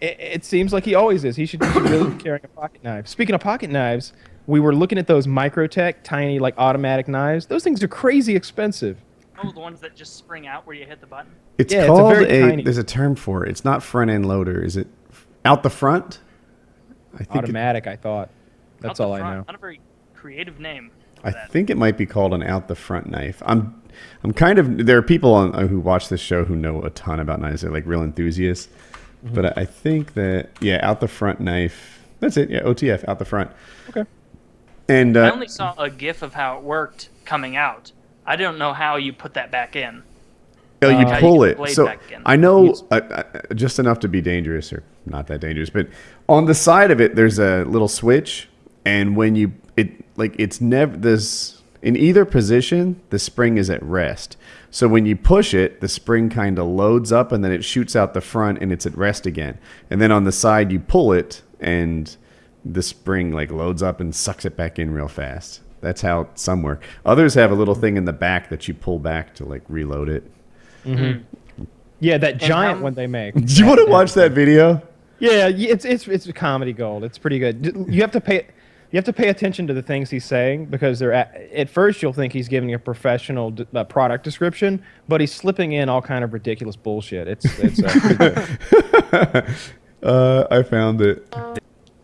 It seems like he always is. He should really be carrying a pocket knife. Speaking of pocket knives, we were looking at those Microtech tiny like automatic knives. Those things are crazy expensive. Oh, the ones that just spring out where you hit the button? It's Yeah, called it's a very tiny. there's a term for it. It's not front end loader. Is it out the front? I think Automatic, I thought. That's Out the all I front. know. Not a very creative name for I that. think it might be called an out the front knife. I'm kind of there are people who watch this show who know a ton about knives. They're like real enthusiasts. But I think that out the front knife. That's it. Yeah, OTF out the front. Okay. And I only saw a GIF of how it worked coming out. I don't know how you put that back in. you how pull you get it. the blade So back in. I know just enough to be dangerous, or not that dangerous, but on the side of it, there's a little switch, and when it's never this in either position, the spring is at rest. So when you push it, the spring kind of loads up, and then it shoots out the front, and it's at rest again. And then on the side, you pull it, and the spring like loads up and sucks it back in real fast. That's how some work. Others have a little thing in the back that you pull back to like reload it. Yeah, that giant one they make. Do you want to watch that video? Yeah, it's a comedy gold. It's pretty good. You have to pay attention to the things he's saying because they're at first you'll think he's giving a professional product description, but he's slipping in all kind of ridiculous bullshit. It's pretty good. I found it.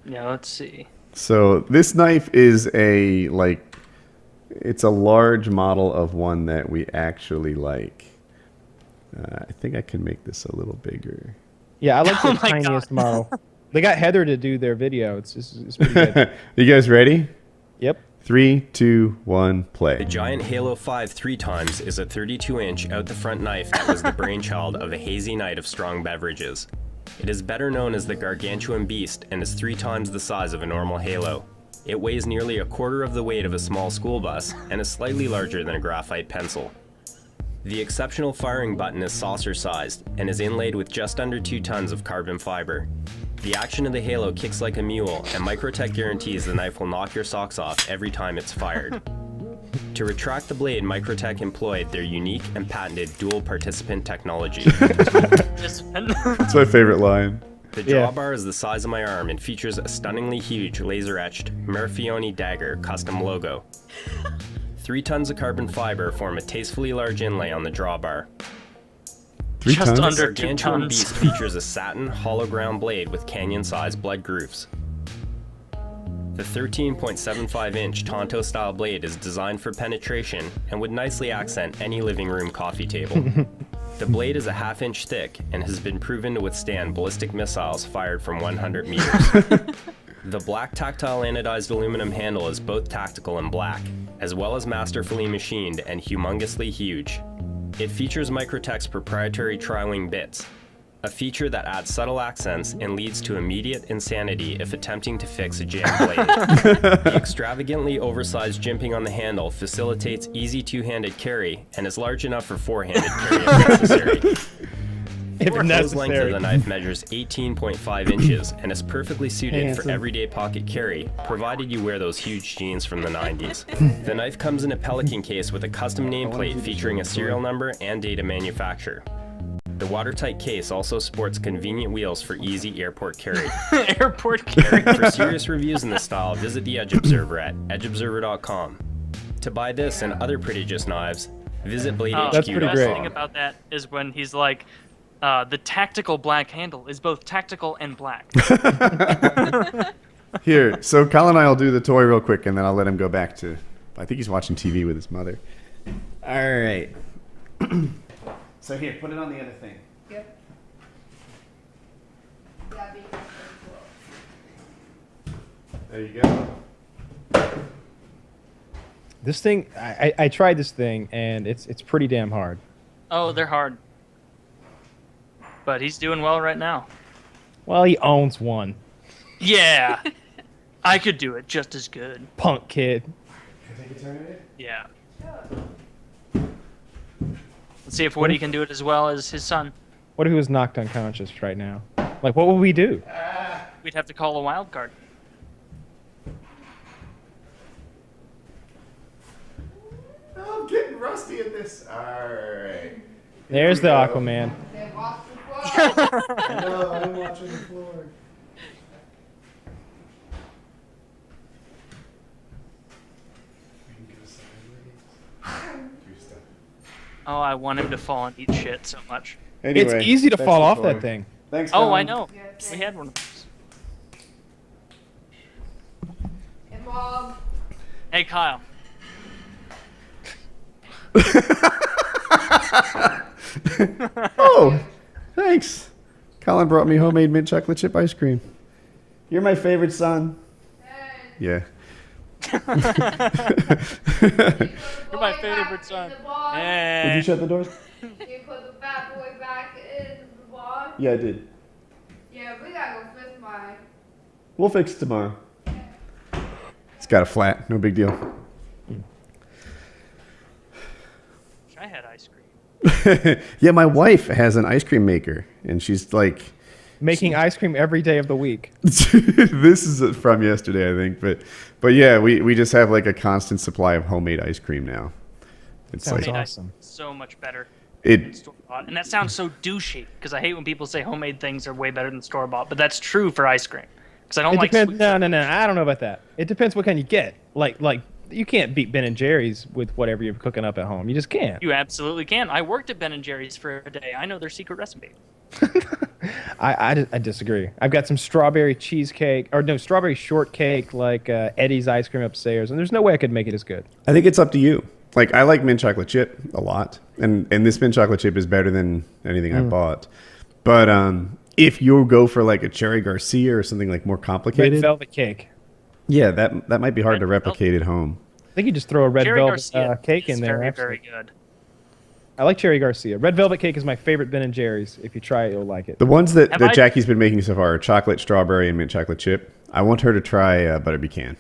Yeah, let's see. So this knife is it's a large model of one that we actually like. I think I can make this a little bigger. Yeah, I like Oh the my tiniest God. model. They got Heather to do their video. It's pretty good. You guys ready? Yep. 3, 2, 1, The play. giant Halo 5 3x is a 32-inch out-the-front knife that was the brainchild of a hazy knight of strong beverages. It is better known as the Gargantuan Beast and is 3 times the size of a normal Halo. It weighs nearly a quarter of the weight of a small school bus and is slightly larger than a graphite pencil. The exceptional firing button is saucer-sized and is inlaid with just under 2 tons of carbon fiber. The action of the Halo kicks like a mule, and Microtech guarantees the knife will knock your socks off every time it's fired. To retract the blade, Microtech employed their unique and patented dual participant technology. That's my favorite line. The Yeah. drawbar is the size of my arm and features a stunningly huge laser-etched Murphyoni dagger custom logo. 3 tons of carbon fiber form a tastefully large inlay on the drawbar. 3 Just tons? under- The 2 Gargantuan tons. Beast features a satin, hollow ground blade with canyon-sized blood grooves. The 13.75-inch Tonto-style blade is designed for penetration and would nicely accent any living room coffee table. The blade is a half-inch thick and has been proven to withstand ballistic missiles fired from 100 meters. The black tactile anodized aluminum handle is both tactical and black, as well as masterfully machined and humongously huge. It features Microtech's proprietary tri-wing bits, a feature that adds subtle accents and leads to immediate insanity if attempting to fix a jammed blade. The extravagantly oversized jimping on the handle facilitates easy two-handed carry and is large enough for four-handed carry if necessary. If The close length of necessary. the knife measures 18.5 inches and is perfectly suited for Handsome. everyday pocket carry, provided you wear those huge jeans from the 90s. The knife comes in a pelican case with a custom nameplate featuring a serial number and date of manufacture. The watertight case also sports convenient wheels for easy airport carry. Airport carry. For serious reviews in this style, visit the Edge Observer at edgeobserver.com. To buy this and other prodigious knives, visit That's That's pretty The best great. thing about that is when he's like, the tactical black handle is both tactical and black. Here, so Colin and I will do the toy real quick, and then I'll let him go back to. I think he's watching TV with his mother. All right. So here, put it on the other thing. Yep. That'd be pretty cool. There you go. This thing, I tried this thing, and it's pretty damn hard. Oh, they're hard. But he's doing well right now. Well, he owns one. Yeah. I could do it just as good. Punk kid. Take a turn at it. Yeah. Let's see if Woody can do it as well as his son. What if he was knocked unconscious right now? Like, what would we do? We'd have to call a wild card. I'm getting rusty at this. All right. There's we the go. Aquaman. They walked before. No, I'm watching the floor. Oh, I want him to fall and eat shit so much. Anyway, It's easy to that's fall the off toy. that thing. Thanks. Oh, I Colin. know. Yes. We had one of those. Hey, Mom. Hey, Kyle. Oh, thanks. Colin brought me homemade mint chocolate chip ice cream. You're my favorite son. Hey. Yeah. You're my favorite son. Would Eh. you shut the doors? You put the fat boy back in the box. Yeah, I did. Yeah, we gotta go fix mine. We'll fix it tomorrow. It's got a flat. No big deal. I had ice cream. Yeah, my wife has an ice cream maker, and she's like, Making ice cream every day of the week. this is from yesterday, I think, but yeah, we just have like a constant supply of homemade ice cream now. It's Sounds like Homemade awesome. ice is so much better than it. store-bought. And that sounds so douchey because I hate when people say homemade things are way better than store-bought, but that's true for ice cream. Because I don't It like depends. sweet No. I don't know about that. It depends what kind you get. Like you can't beat Ben and Jerry's with whatever you're cooking up at home. You just can't. You absolutely can. I worked at Ben & Jerry's for a day. I know their secret recipe. I disagree. I've got some strawberry cheesecake, or no, strawberry shortcake, like Eddie's ice cream upstairs, and there's no way I could make it as good. I think it's up to you. Like I like mint chocolate chip a lot, and this mint chocolate chip is better than anything I bought. But if you go for like a cherry Garcia or something like more Red complicated, velvet cake. yeah, that might be hard to Red replicate at home. I think you just throw a red Cherry velvet Garcia cake is in there. very, actually. very good. I like cherry Garcia. Red velvet cake is my favorite Ben and Jerry's. If you try it, you'll like it. The ones that Have I- Jackie's been making so far are chocolate, strawberry, and mint chocolate chip. I want her to try butter pecan.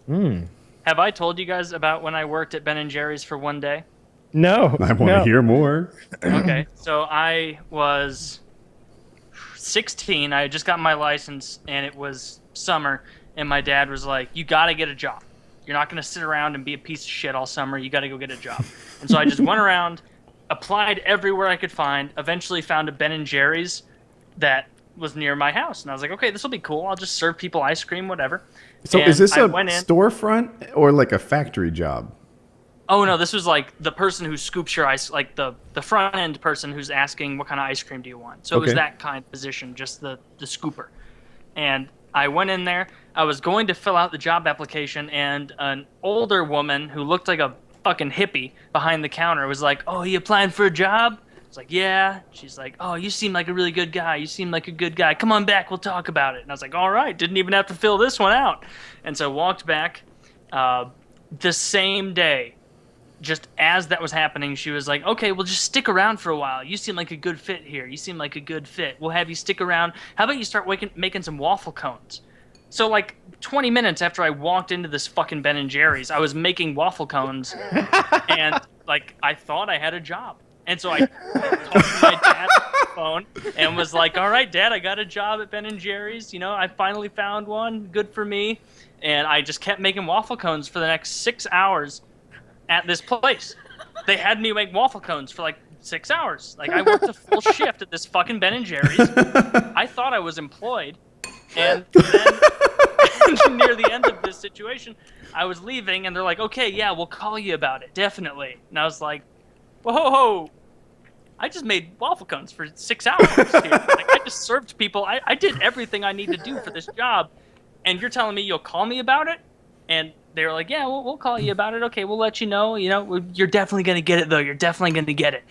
Have I told you guys about when I worked at Ben & Jerry's for one day? No, I want no. to hear more. Okay, so I was 16. I had just got my license, and it was summer. And my dad was like, "You got to get a job. You're not going to sit around and be a piece of shit all summer. You got to go get a job." And so I just went around, applied everywhere I could find. Eventually, found a Ben & Jerry's that was near my house, and I was like, "Okay, this will be cool. I'll just serve people ice cream, whatever." So And is this I a went in- storefront or like a factory job? Oh no, this was like the person who scoops your ice, like the front end person who's asking what kind of ice cream do you want. So it was Okay. that kind of position, just the scooper. And I went in there. I was going to fill out the job application, and an older woman who looked like a fucking hippie behind the counter was like, "Oh, you applying for a job?" I was like, "Yeah." She's like, "Oh, you seem like a really good guy. You seem like a good guy. Come on back. We'll talk about it." And I was like, "All right." Didn't even have to fill this one out. And so I walked back. The same day, just as that was happening, she was like, "Okay, well, just stick around for a while. You seem like a good fit here. You seem like a good fit. We'll have you stick around. How about you start making some waffle cones?" So, like, 20 minutes after I walked into this fucking Ben & Jerry's, I was making waffle cones, and, like, I thought I had a job. And so I talked to my dad on the phone and was like, "All right, Dad, I got a job at Ben & Jerry's. You know, I finally found one. Good for me." And I just kept making waffle cones for the next 6 hours at this place. They had me make waffle cones for like 6 hours. Like I worked a full shift at this fucking Ben & Jerry's. I thought I was employed. And then near the end of this situation, I was leaving and they're like, "Okay, yeah, we'll call you about it. Definitely." And I was like, "Whoa, I just made waffle cones for 6 hours here. Like, I just served people. I did everything I need to do for this job. And you're telling me you'll call me about it?" And they were like, "Yeah, we'll call you about it. Okay, we'll let you know. You know, you're definitely going to get it, though. You're definitely going to get it."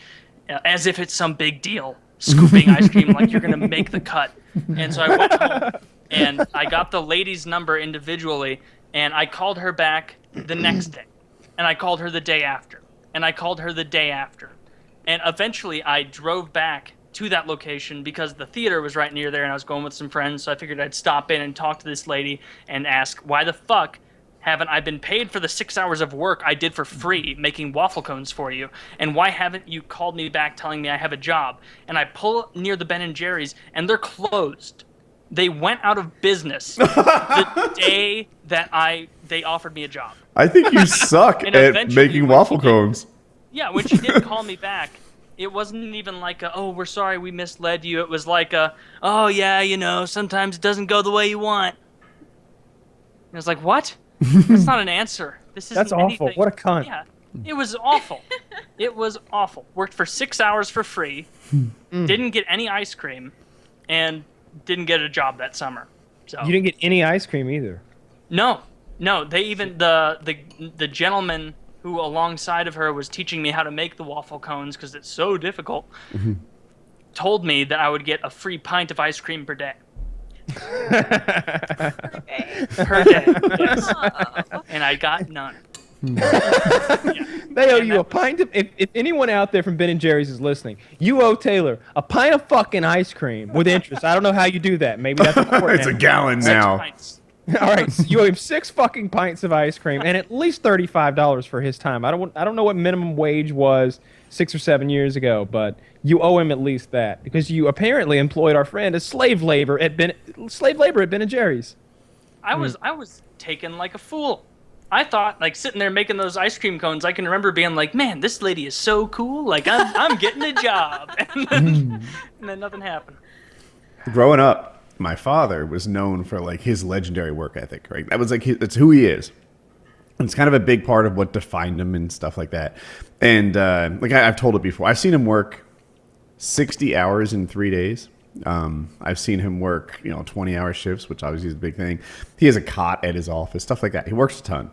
As if it's some big deal. Scooping ice cream like you're going to make the cut. And so I went home, and I got the lady's number individually, and I called her back the next day. And I called her the day after. And I called her the day after. And eventually I drove back to that location because the theater was right near there, and I was going with some friends, so I figured I'd stop in and talk to this lady and ask, "Why the fuck haven't I been paid for the 6 hours of work I did for free making waffle cones for you? And why haven't you called me back telling me I have a job?" And I pull near the Ben & Jerry's, and they're closed. They went out of business the day that they offered me a job. I think you suck And at eventually making when waffle she did- cones. Yeah, when she did call me back, it wasn't even like a, oh, we're sorry we misled you. It was like a, oh yeah, you know, sometimes it doesn't go the way you want. And I was like, what? That's not an answer. This isn't That's awful. anything. What a cunt. Yeah, it was awful. It was awful. Worked for 6 hours for free, didn't get any ice cream, and didn't get a job that summer. So You didn't get any ice cream either. no. They even the gentleman who alongside of her was teaching me how to make the waffle cones because it's so difficult. Told me that I would get a free pint of ice cream per day. Okay. Per day, yes. And I got none. Yeah. They owe And you that a pint of. If anyone out there from Ben and Jerry's is listening, you owe Taylor a pint of fucking ice cream with interest. I don't know how you do that. Maybe that's a quart It's a now. gallon 6 now. pints. All right, so you owe him 6 fucking pints of ice cream and at least $35 for his time. I don't know what minimum wage was 6 or 7 years ago, but you owe him at least that because you apparently employed our friend as slave labor at Ben and Jerry's. I was taken like a fool. I thought, like, sitting there making those ice cream cones, I can remember being like, man, this lady is so cool. Like, I'm getting a job. And then nothing happened. Growing up, my father was known for like his legendary work ethic, right? That was like that's who he is. It's kind of a big part of what defined him and stuff like that. And like I've told it before, I've seen him work 60 hours in 3 days. I've seen him work, 20-hour shifts, which obviously is a big thing. He has a cot at his office, stuff like that. He works a ton.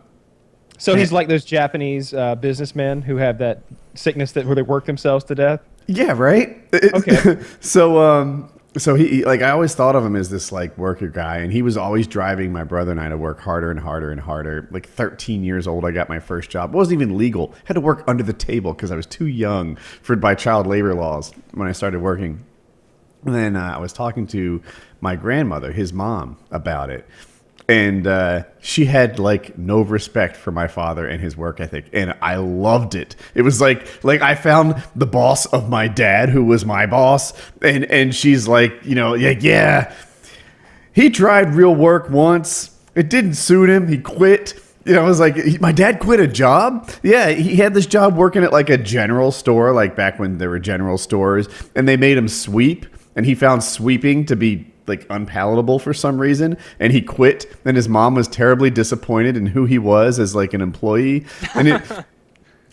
So he's like those Japanese businessmen who have that sickness where they work themselves to death. Yeah, right. Okay. So he like I always thought of him as this like worker guy, and he was always driving my brother and I to work harder and harder and harder. Like 13 years old, I got my first job. It wasn't even legal. Had to work under the table because I was too young by child labor laws when I started working. And then I was talking to my grandmother, his mom, about it. And she had like no respect for my father and his work ethic, and I loved it. It was like I found the boss of my dad, who was my boss, and she's like, yeah, he tried real work once. It didn't suit him. He quit. I was like, my dad quit a job? Yeah, he had this job working at like a general store, like back when there were general stores, and they made him sweep, and he found sweeping to be like unpalatable for some reason, and he quit, and his mom was terribly disappointed in who he was as like an employee. And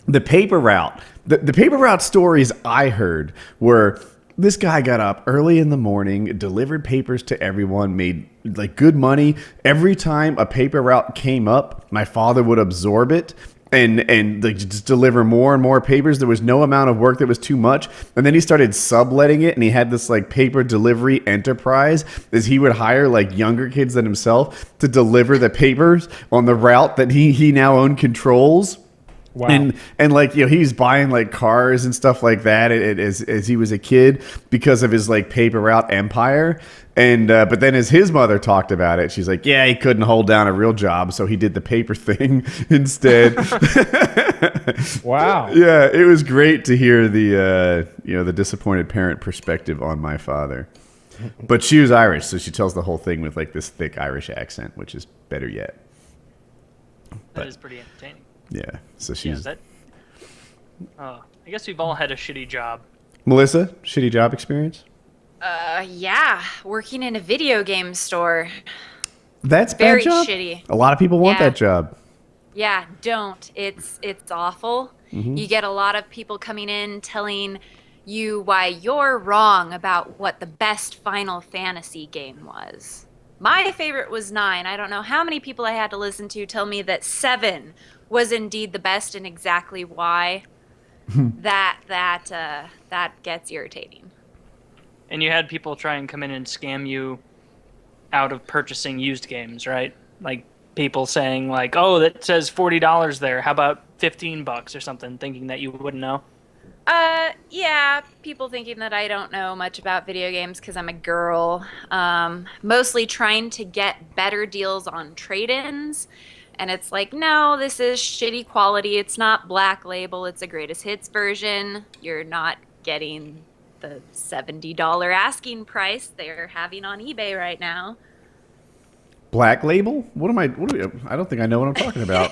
the paper route, the paper route stories I heard were this guy got up early in the morning, delivered papers to everyone, made like good money. Every time a paper route came up, my father would absorb it and like just deliver more and more papers. There was no amount of work that was too much. And then he started subletting it, and he had this like paper delivery enterprise as he would hire like younger kids than himself to deliver the papers on the route that he now owned controls. Wow. And like, he's buying like cars and stuff like that as he was a kid because of his like paper route empire. And but then as his mother talked about it, she's like, yeah, he couldn't hold down a real job, so he did the paper thing instead. Wow. Yeah, it was great to hear the disappointed parent perspective on my father. But she was Irish, so she tells the whole thing with like this thick Irish accent, which is better yet. That is pretty entertaining. Yeah, so Yeah, she's I guess we've all had a shitty job. Melissa, shitty job experience? Yeah, working in a video game store. That's Very bad job? shitty. A lot of people want Yeah. that job. Yeah, don't. It's awful. You get a lot of people coming in telling you why you're wrong about what the best Final Fantasy game was. My favorite was 9. I don't know how many people I had to listen to tell me that 7 was indeed the best and exactly why. that gets irritating. And you had people try and come in and scam you out of purchasing used games, right? Like people saying like, "Oh, that says $40 there. How about $15 or something?" Thinking that you wouldn't know. Yeah, people thinking that I don't know much about video games because I'm a girl. Mostly trying to get better deals on trade-ins. And it's like, no, this is shitty quality. It's not Black Label. It's a greatest hits version. You're not getting the $70 asking price they're having on eBay right now. Black Label? I don't think I know what I'm talking about.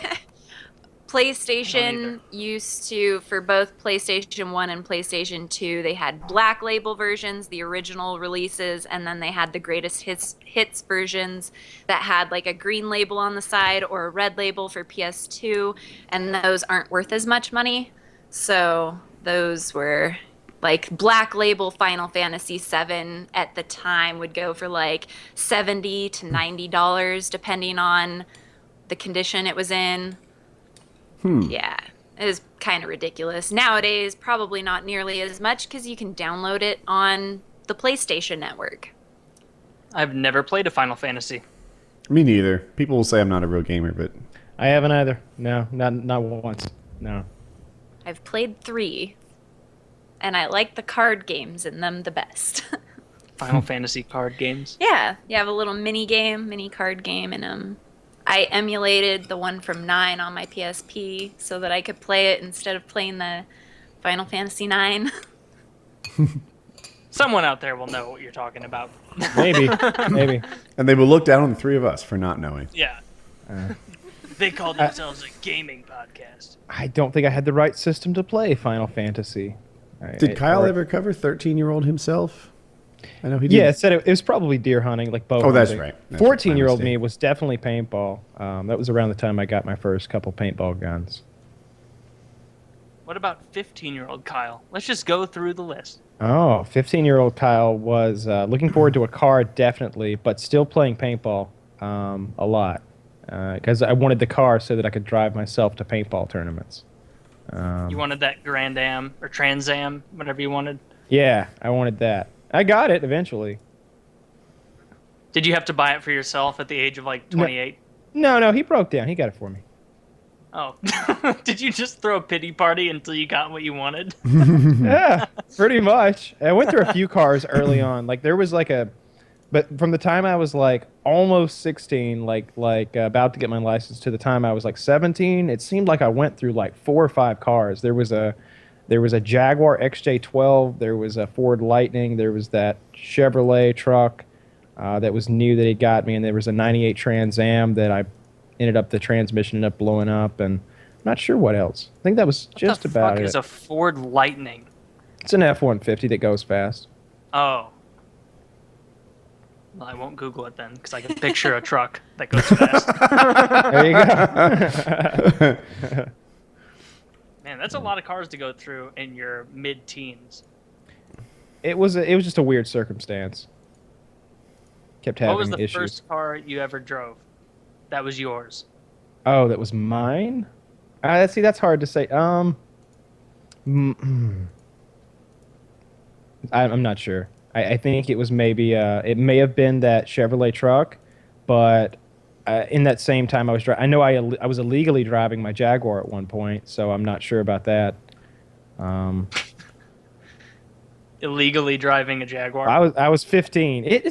PlayStation used to, for both PlayStation 1 and PlayStation 2, they had Black Label versions, the original releases, and then they had the greatest hits versions that had like a green label on the side or a red label for PS2, and those aren't worth as much money. So those were like Black Label Final Fantasy VII at the time would go for like $70 to $90 depending on the condition it was in. Yeah, it is kind of ridiculous. Nowadays, probably not nearly as much because you can download it on the PlayStation Network. I've never played a Final Fantasy. Me neither. People will say I'm not a real gamer, but I haven't either. No, not once. No. I've played 3, and I like the card games in them the best. Final Fantasy card games. Yeah, you have a little mini card game in them. I emulated the one from 9 on my PSP so that I could play it instead of playing the Final Fantasy 9. Someone out there will know what you're talking about. Maybe. and they will look down on the three of us for not knowing. Yeah. They call themselves a gaming podcast. I don't think I had the right system to play Final Fantasy. Did Kyle ever cover 13-year-old himself? I know he did. Yeah, it said it was probably deer hunting, like bow hunting. That's right. 14-year-old me was definitely paintball. That was around the time I got my first couple paintball guns. What about 15-year-old Kyle? Let's just go through the list. Oh, 15-year-old Kyle was looking forward to a car, definitely, but still playing paintball a lot. Because I wanted the car so that I could drive myself to paintball tournaments. You wanted that Grand Am or Trans Am, whatever you wanted? Yeah, I wanted that. I got it eventually. Did you have to buy it for yourself at the age of like 28? No, he broke down. He got it for me. Oh. Did you just throw a pity party until you got what you wanted? Yeah, pretty much. I went through a few cars early on. Like there was but from the time I was like almost 16, like about to get my license to the time I was like 17, it seemed like I went through like 4 or 5 cars. There was a Jaguar XJ12, there was a Ford Lightning, there was that Chevrolet truck that was new that he got me, and there was a 98 Trans Am that the transmission ended up blowing up, and I'm not sure what else. I think that was just about it. What the fuck is a Ford Lightning? It's an F-150 that goes fast. Oh. Well, I won't Google it then, because I can picture a truck that goes fast. There you go. Man, that's a lot of cars to go through in your mid-teens. It was just a weird circumstance. Kept having issues. What was the first car you ever drove? That was yours. Oh, that was mine? See, that's hard to say. I'm not sure. I think it was maybe it may have been that Chevrolet truck, but in that same time I was I know I was illegally driving my Jaguar at one point, so I'm not sure about that. Illegally driving a Jaguar. I was 15.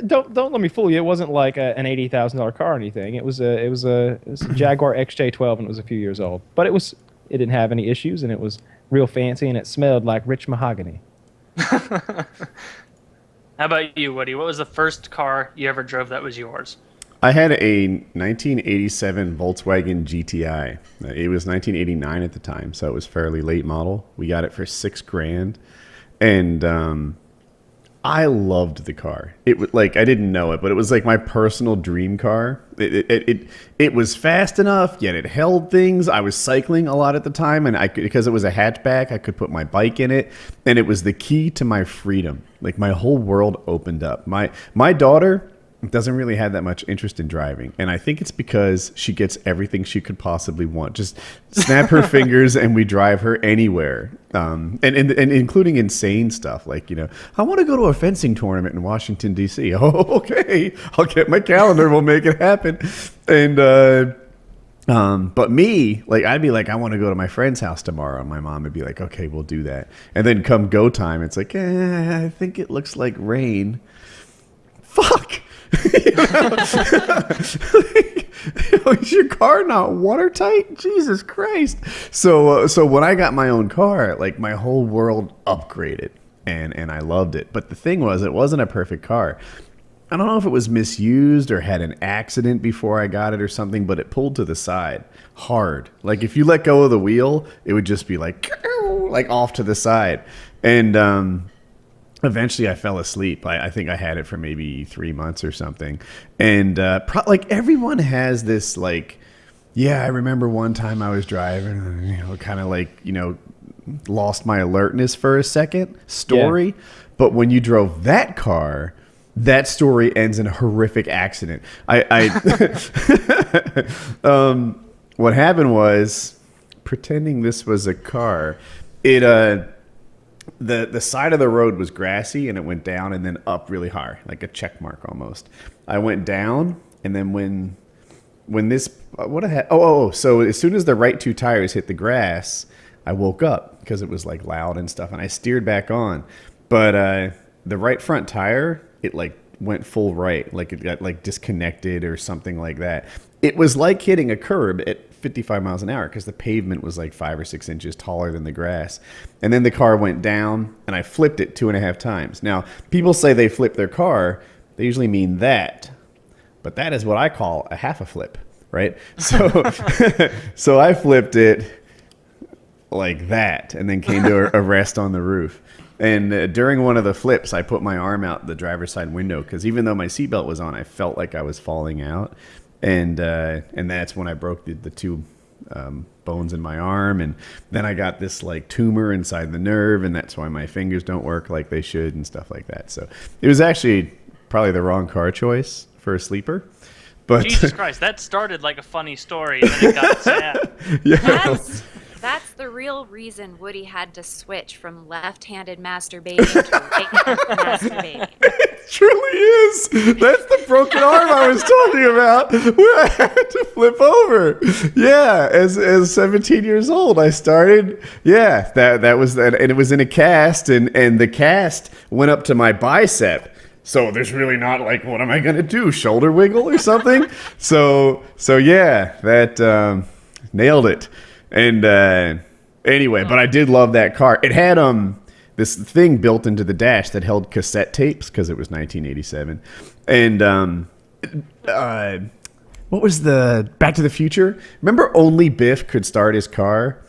Don't let me fool you. It wasn't like an $80,000 car or anything. It was a Jaguar XJ12, and it was a few years old. But it didn't have any issues, and it was real fancy, and it smelled like rich mahogany. How about you, Woody? What was the first car you ever drove that was yours? I had a 1987 Volkswagen GTI. It was 1989 at the time, so it was fairly late model. We got it for $6,000. And I loved the car. It was like, I didn't know it, but it was like my personal dream car. It was fast enough, yet it held things. I was cycling a lot at the time, and because it was a hatchback, I could put my bike in it, and it was the key to my freedom. Like my whole world opened up. My daughter doesn't really have that much interest in driving, and I think it's because she gets everything she could possibly want. Just snap her fingers and we drive her anywhere, and including insane stuff like, I want to go to a fencing tournament in Washington D.C. Oh, okay, I'll get my calendar, we'll make it happen. And but me, like, I'd be like, I want to go to my friend's house tomorrow, and my mom would be like, okay, we'll do that. And then come go time, it's like, I think it looks like rain. Fuck. Is your car not watertight? Jesus Christ. So when I got my own car, like, my whole world upgraded, and I loved it. But the thing was, it wasn't a perfect car. I don't know if it was misused or had an accident before I got it or something, but it pulled to the side hard. Like if you let go of the wheel, it would just be like off to the side. And eventually I fell asleep. I think I had it for maybe 3 months or something. And like everyone has this like, yeah, I remember one time I was driving and, kind of like, lost my alertness for a second story. Yeah. But when you drove that car, that story ends in a horrific accident. What happened was, pretending this was a car, the side of the road was grassy and it went down and then up really hard, like a check mark almost. I went down, and then when this so as soon as the right two tires hit the grass, I woke up because it was like loud and stuff, and I steered back on, but the right front tire, it like went full right, like it got like disconnected or something like that. It was like hitting a curb at 55 miles an hour because the pavement was like 5 or 6 inches taller than the grass. And then the car went down and I flipped it 2.5 times. Now, people say they flip their car. They usually mean that, but that is what I call a half a flip, right? So, so I flipped it like that and then came to a rest on the roof. And during one of the flips, I put my arm out the driver's side window because even though my seatbelt was on, I felt like I was falling out. And that's when I broke the two bones in my arm. And then I got this like tumor inside the nerve, and that's why my fingers don't work like they should and stuff like that. So it was actually probably the wrong car choice for a sleeper. But Jesus Christ, that started like a funny story, and then it got sad. Yeah. That's the real reason Woody had to switch from left-handed masturbating to right-handed masturbating. It truly is. That's the broken arm I was talking about, where I had to flip over. Yeah, as 17 years old, I started. Yeah, that was that, and it was in a cast, and the cast went up to my bicep. So there's really not like, what am I gonna do? Shoulder wiggle or something? So yeah, that nailed it. And anyway, but I did love that car. It had this thing built into the dash that held cassette tapes because it was 1987. And what was the Back to the Future? Remember only Biff could start his car?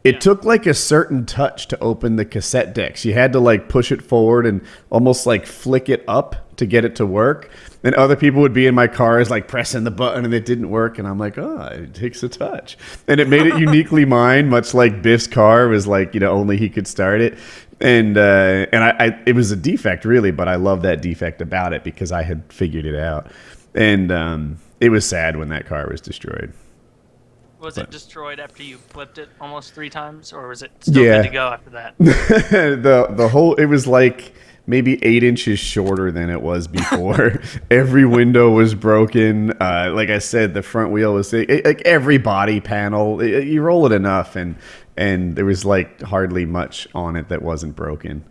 It took like a certain touch to open the cassette decks. You had to like push it forward and almost like flick it up to get it to work. And other people would be in my cars like pressing the button and it didn't work. And I'm like, oh, it takes a touch. And it made it uniquely mine, much like Biff's car was like, only he could start it. And I it was a defect really, but I love that defect about it because I had figured it out. And it was sad when that car was destroyed. Was it destroyed after you flipped it almost 3 times, or was it still good to go after that? the whole, it was like maybe 8 inches shorter than it was before. Every window was broken. Like I said, the front wheel was like every body panel. You roll it enough, and there was like hardly much on it that wasn't broken.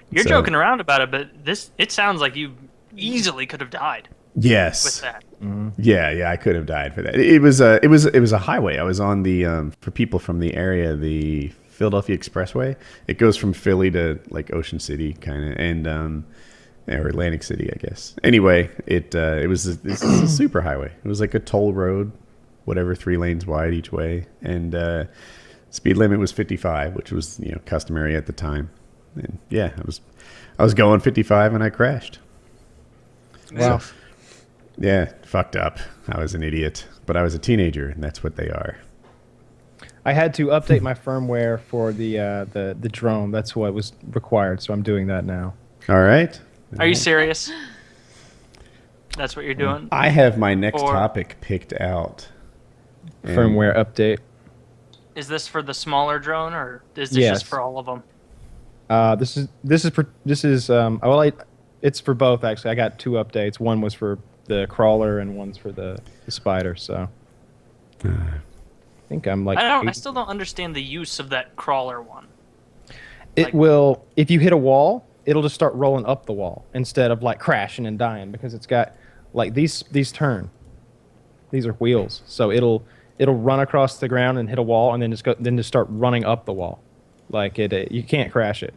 You're joking around about it, but it sounds like you easily could have died. Yes. With that. Mm-hmm. Yeah, I could have died for that. It was a highway. I was on the for people from the area, the Philadelphia Expressway. It goes from Philly to like Ocean City, kind of, and or Atlantic City, I guess. Anyway, it was a super highway. It was like a toll road, whatever, 3 lanes wide each way, and speed limit was 55, which was customary at the time. And yeah, I was going 55 and I crashed. Wow. So, yeah, fucked up. I was an idiot, but I was a teenager, and that's what they are. I had to update my firmware for the drone. That's what was required, so I'm doing that now. All right. Are you serious? That's what you're doing? I have my next topic picked out. Firmware update. Is this for the smaller drone, or is this just for all of them? It's for both actually. I got 2 updates. One was for the crawler and one's for the spider. So I think I'm like. I still don't understand the use of that crawler one. It will, if you hit a wall, it'll just start rolling up the wall instead of like crashing and dying because it's got like these turn. These are wheels, so it'll run across the ground and hit a wall and then just start running up the wall. Like you can't crash it.